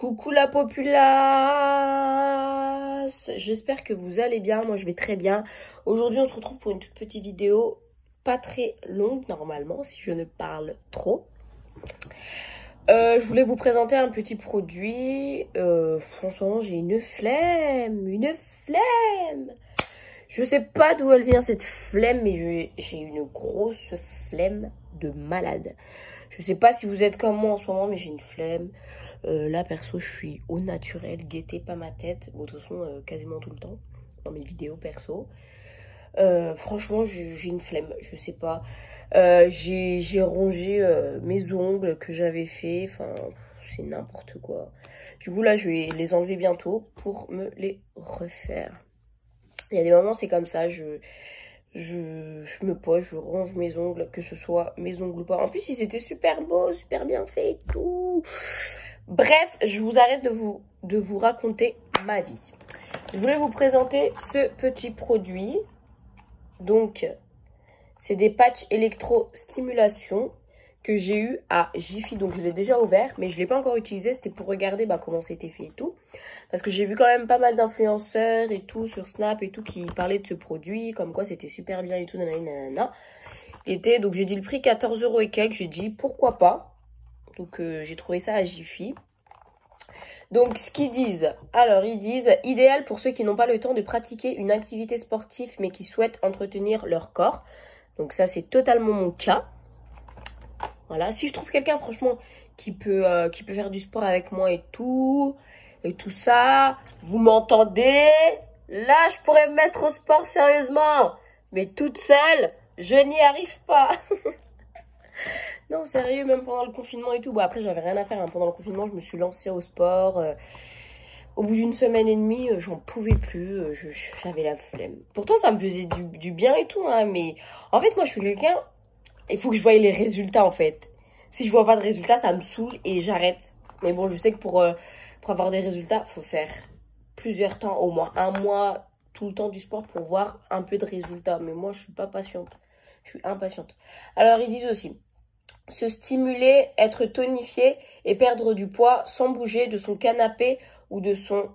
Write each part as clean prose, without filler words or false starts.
Coucou la populace, j'espère que vous allez bien, moi je vais très bien. Aujourd'hui on se retrouve pour une toute petite vidéo, pas très longue normalement si je ne parle trop. Je voulais vous présenter un petit produit, en ce moment j'ai une flemme. Je sais pas d'où elle vient cette flemme, mais j'ai une grosse flemme de malade. Je sais pas si vous êtes comme moi en ce moment, mais j'ai une flemme. Là, perso, je suis au naturel, guettez pas ma tête. Bon, de toute façon, quasiment tout le temps, dans mes vidéos perso. Franchement, j'ai une flemme, je sais pas. J'ai rongé mes ongles que j'avais fait. Enfin, c'est n'importe quoi. Du coup, là, je vais les enlever bientôt pour me les refaire. Il y a des moments, c'est comme ça, je me pose, je ronge mes ongles, que ce soit mes ongles ou pas. En plus, ils étaient super beaux, super bien faits et tout. Bref, je vous arrête de vous raconter ma vie. Je voulais vous présenter ce petit produit. Donc, c'est des patchs électrostimulation que j'ai eu à Jiffy. Donc, je l'ai déjà ouvert, mais je ne l'ai pas encore utilisé. C'était pour regarder comment c'était fait et tout. Parce que j'ai vu quand même pas mal d'influenceurs et tout sur Snap et tout qui parlaient de ce produit. Comme quoi, c'était super bien et tout. Nanana. Donc, j'ai dit le prix 14 € et quelques. J'ai dit pourquoi pas. Donc, j'ai trouvé ça à Jiffy. Donc, ce qu'ils disent, alors ils disent « Idéal pour ceux qui n'ont pas le temps de pratiquer une activité sportive mais qui souhaitent entretenir leur corps. » Donc ça, c'est totalement mon cas. Voilà, si je trouve quelqu'un, franchement, qui peut faire du sport avec moi et tout ça, vous m'entendez? Là, je pourrais me mettre au sport sérieusement. Mais toute seule, je n'y arrive pas. Non, sérieux, même pendant le confinement et tout. Bon, après, j'avais rien à faire. Hein. Pendant le confinement, je me suis lancée au sport. Au bout d'une semaine et demie, j'en pouvais plus. J'avais la flemme. Pourtant, ça me faisait du bien et tout. Hein, mais en fait, moi, je suis quelqu'un... Il faut que je voie les résultats, en fait. Si je vois pas de résultats, ça me saoule et j'arrête. Mais bon, je sais que pour avoir des résultats, il faut faire plusieurs temps, au moins 1 mois, tout le temps du sport pour voir un peu de résultats. Mais moi, je suis pas patiente. Je suis impatiente. Alors, ils disent aussi... Se stimuler, être tonifié et perdre du poids sans bouger de son canapé ou de son...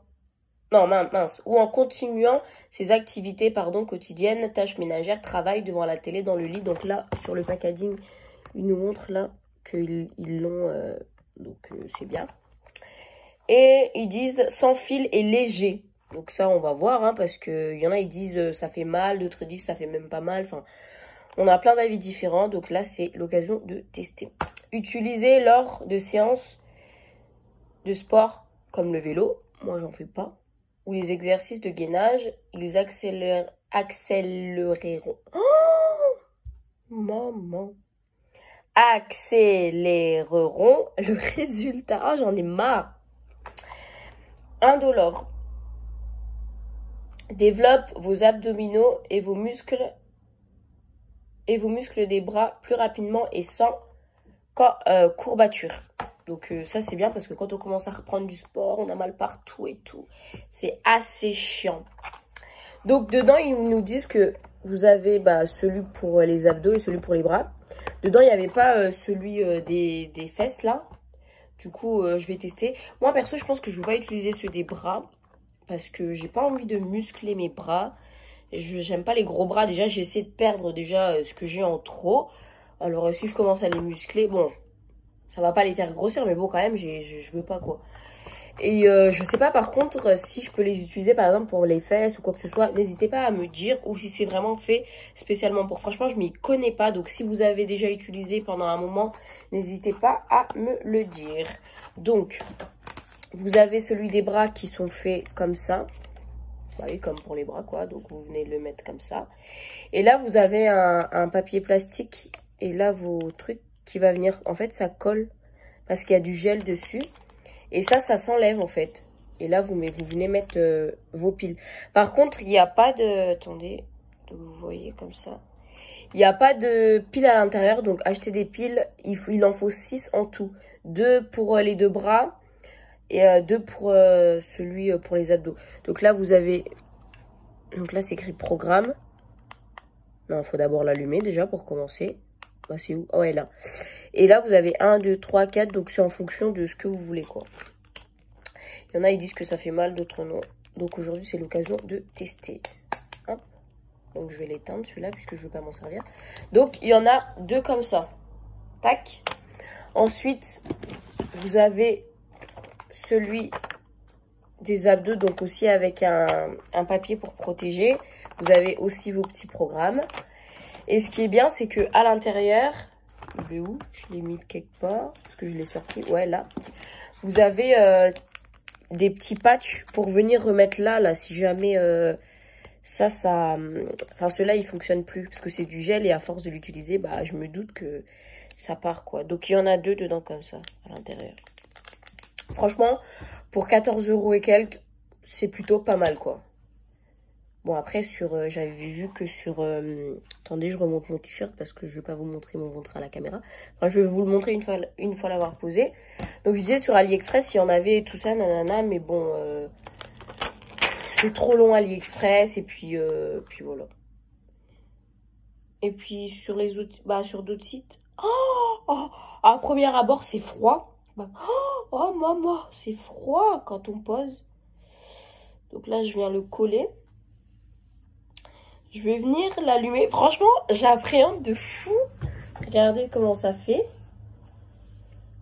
Non, mince. Ou en continuant ses activités quotidiennes, tâches ménagères, travail devant la télé, dans le lit. Donc là, sur le packaging, ils nous montrent là qu'ils l'ont... donc c'est bien. Et ils disent sans fil et léger. Donc ça, on va voir, hein, parce qu'il y en a, ils disent ça fait mal, d'autres disent ça fait même pas mal. Enfin... On a plein d'avis différents, donc là, c'est l'occasion de tester. Utiliser lors de séances de sport comme le vélo, moi, j'en fais pas, ou les exercices de gainage, ils accéléreront... Oh, maman. Accéléreront le résultat. Ah, j'en ai marre. Indolore. Développe vos abdominaux et vos muscles des bras plus rapidement et sans courbature. Donc ça c'est bien parce que quand on commence à reprendre du sport, on a mal partout et tout. C'est assez chiant. Donc dedans, ils nous disent que vous avez celui pour les abdos et celui pour les bras. Dedans, il n'y avait pas celui des fesses là. Du coup, je vais tester. Moi perso, je pense que je ne vais pas utiliser ceux des bras parce que j'ai pas envie de muscler mes bras. J'aime pas les gros bras. Déjà, j'ai essayé de perdre ce que j'ai en trop. Alors, si je commence à les muscler, bon, ça va pas les faire grossir, mais bon, quand même, je veux pas, quoi. Et je sais pas, par contre, si je peux les utiliser, par exemple, pour les fesses ou quoi que ce soit, n'hésitez pas à me dire, ou si c'est vraiment fait spécialement pour. Franchement, je m'y connais pas, donc si vous avez déjà utilisé pendant un moment, n'hésitez pas à me le dire. Donc, vous avez celui des bras qui sont faits comme ça. Bah oui, comme pour les bras, quoi. Donc, vous venez le mettre comme ça. Et là, vous avez un papier plastique. Et là, vos trucs qui va venir... En fait, ça colle parce qu'il y a du gel dessus. Et ça s'enlève, en fait. Et là, vous venez mettre vos piles. Par contre, il n'y a pas de... Attendez, vous voyez comme ça. Il n'y a pas de piles à l'intérieur. Donc, acheter des piles, il en faut 6 en tout. 2 pour les 2 bras. Et 2 pour celui pour les abdos. Donc là, vous avez... Donc là, c'est écrit programme. Non, il faut d'abord l'allumer déjà pour commencer. Bah, c'est où? Oh, ouais, là. Et là, vous avez 1, 2, 3, 4. Donc c'est en fonction de ce que vous voulez, quoi. Il y en a, ils disent que ça fait mal, d'autres non. Donc aujourd'hui, c'est l'occasion de tester. Hop. Donc je vais l'éteindre celui-là, puisque je ne veux pas m'en servir. Donc il y en a 2 comme ça. Tac. Ensuite, vous avez celui des abdos, donc aussi avec un papier pour protéger. Vous avez aussi vos petits programmes. Et ce qui est bien, c'est que à l'intérieur, il est où? Je l'ai mis quelque part, parce que je l'ai sorti. Ouais, là. Vous avez des petits patchs pour venir remettre là, si jamais enfin, ceux-là, ils fonctionnent plus, parce que c'est du gel et à force de l'utiliser, bah, je me doute que ça part, quoi. Donc, il y en a 2 dedans comme ça, à l'intérieur. Franchement, pour 14 € et quelques, c'est plutôt pas mal, quoi. Bon, après, j'avais vu que sur... attendez, je remonte mon t-shirt parce que je vais pas vous montrer mon ventre à la caméra. Enfin, je vais vous le montrer une fois l'avoir posé. Donc, je disais, sur AliExpress, il y en avait tout ça, nanana. Mais bon, c'est trop long AliExpress. Et puis voilà. Et puis, sur les autres... Bah, sur d'autres sites... à premier abord, c'est froid. Oh, maman, c'est froid quand on pose. Donc là, je viens le coller. Je vais venir l'allumer. Franchement, j'appréhende de fou. Regardez comment ça fait.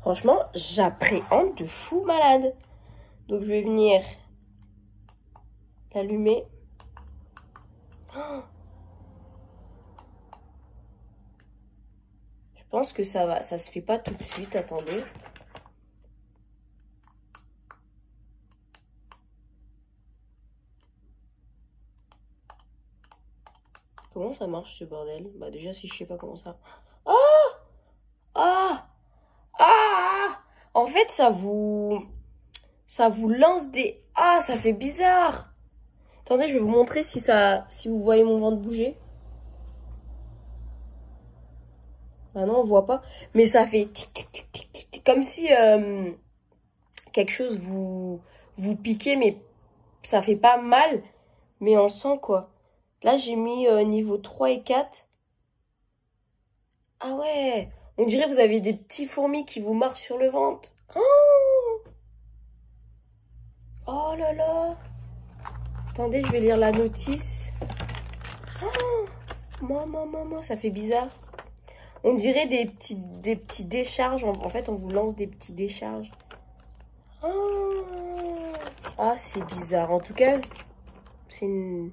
Franchement, j'appréhende de fou malade. Donc, je vais venir l'allumer. Je pense que ça va. Ça se fait pas tout de suite. Attendez. Comment ça marche ce bordel? Bah déjà, si je sais pas comment ça... En fait, ça vous lance des... Ah, ça fait bizarre. Attendez, je vais vous montrer si vous voyez mon ventre bouger. Ah non, on voit pas. Mais ça fait tic, tic, tic, tic, tic, tic, comme si quelque chose vous piquait, mais ça fait pas mal. Mais on sent quoi. Là, j'ai mis niveau 3 et 4. Ah ouais, on dirait que vous avez des petits fourmis qui vous marchent sur le ventre. Oh là là. Attendez, je vais lire la notice. Maman, ça fait bizarre. On dirait des petits décharges. En fait, on vous lance des petits décharges. Ah, c'est bizarre. En tout cas, c'est une...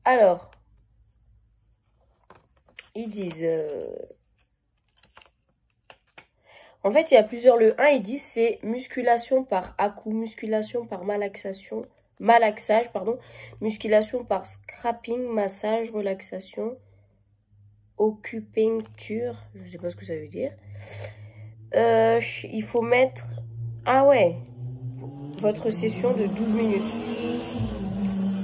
Alors, ils disent... En fait, il y a plusieurs... Le 1, ils disent c'est musculation par à-coup, musculation par malaxage, pardon, musculation par scrapping, massage, relaxation, acupuncture, je sais pas ce que ça veut dire. Il faut mettre... Ah ouais, votre session de 12 minutes.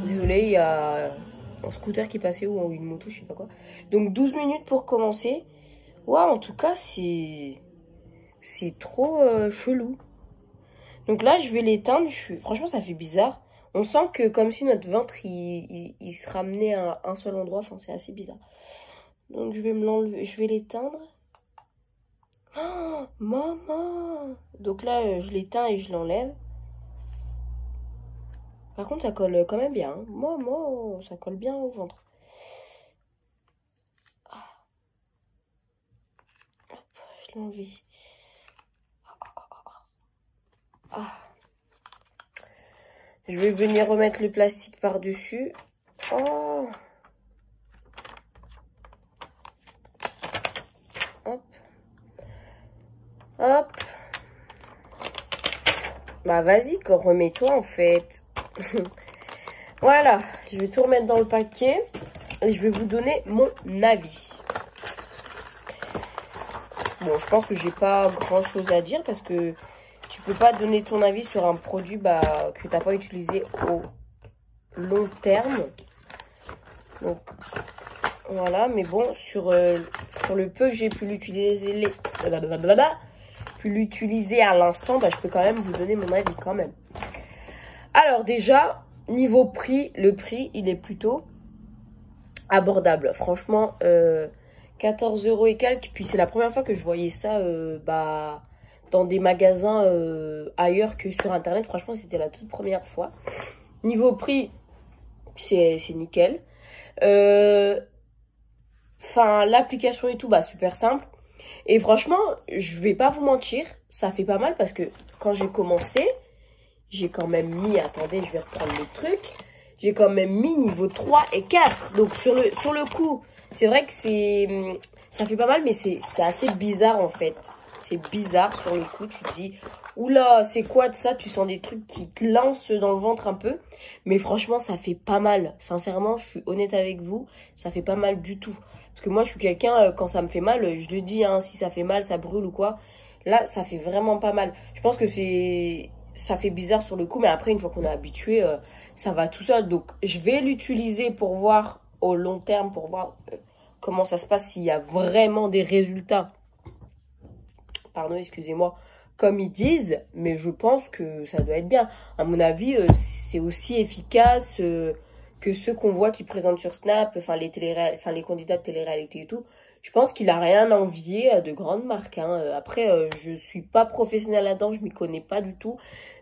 Désolé, il y a un scooter qui est passé ou une moto, je sais pas quoi. Donc 12 minutes pour commencer. Ouais, en tout cas, c'est trop chelou. Donc là, je vais l'éteindre. Franchement, ça fait bizarre. On sent que comme si notre ventre, il se ramenait à un seul endroit. Enfin, c'est assez bizarre. Donc je vais me l'enlever. Je vais l'éteindre. Oh, maman! Donc là, je l'éteins et je l'enlève. Par contre, ça colle quand même bien. Hein. Maman, ça colle bien au ventre. Hop, je l'ai enlevé. Je vais venir remettre le plastique par-dessus. Oh! Hop. Hop. Bah vas-y, remets-toi en fait. Voilà, je vais tout remettre dans le paquet. Et je vais vous donner mon avis. Bon, je pense que j'ai pas grand-chose à dire parce que tu peux pas donner ton avis sur un produit que t'as pas utilisé au long terme. Donc, voilà. Mais bon, sur le peu que j'ai pu l'utiliser à l'instant, je peux quand même vous donner mon avis quand même. Alors déjà, niveau prix, le prix, il est plutôt abordable. Franchement, 14 € et quelques. Puis c'est la première fois que je voyais ça dans des magasins ailleurs que sur internet. Franchement, c'était la toute première fois. Niveau prix, c'est nickel. Enfin, l'application et tout, bah super simple. Et franchement, je vais pas vous mentir, ça fait pas mal parce que quand j'ai commencé, j'ai quand même mis, attendez, je vais reprendre le truc. J'ai quand même mis niveau 3 et 4. Donc sur le coup, c'est vrai que ça fait pas mal, mais c'est assez bizarre en fait. C'est bizarre sur le coup, tu te dis, oula, c'est quoi de ça? Tu sens des trucs qui te lancent dans le ventre un peu. Mais franchement, ça fait pas mal. Sincèrement, je suis honnête avec vous, ça fait pas mal du tout. Parce que moi, je suis quelqu'un, quand ça me fait mal, je le dis, hein, si ça fait mal, ça brûle ou quoi. Là, ça fait vraiment pas mal. Je pense que ça fait bizarre sur le coup, mais après, une fois qu'on est habitué, ça va tout seul. Donc, je vais l'utiliser pour voir au long terme, pour voir comment ça se passe, s'il y a vraiment des résultats. Pardon, excusez-moi, comme ils disent, mais je pense que ça doit être bien. À mon avis, c'est aussi efficace que ceux qu'on voit qui présentent sur Snap, enfin les candidats de télé-réalité et tout. Je pense qu'il a rien à envier à de grandes marques. Hein. Après, je suis pas professionnelle là-dedans, je m'y connais pas du tout.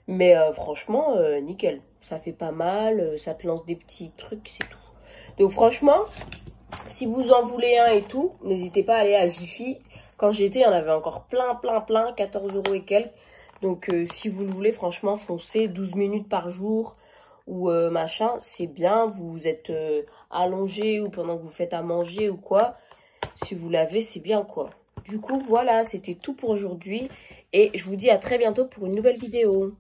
Mais franchement, nickel. Ça fait pas mal, ça te lance des petits trucs, c'est tout. Donc franchement, si vous en voulez un et tout, n'hésitez pas à aller à Jiffy. Quand j'y étais, il y en avait encore plein, 14 € et quelques. Donc si vous le voulez, franchement, foncez 12 minutes par jour ou machin, c'est bien. Vous êtes allongé ou pendant que vous faites à manger ou quoi. Si vous l'avez, c'est bien quoi. Du coup, voilà, c'était tout pour aujourd'hui. Et je vous dis à très bientôt pour une nouvelle vidéo.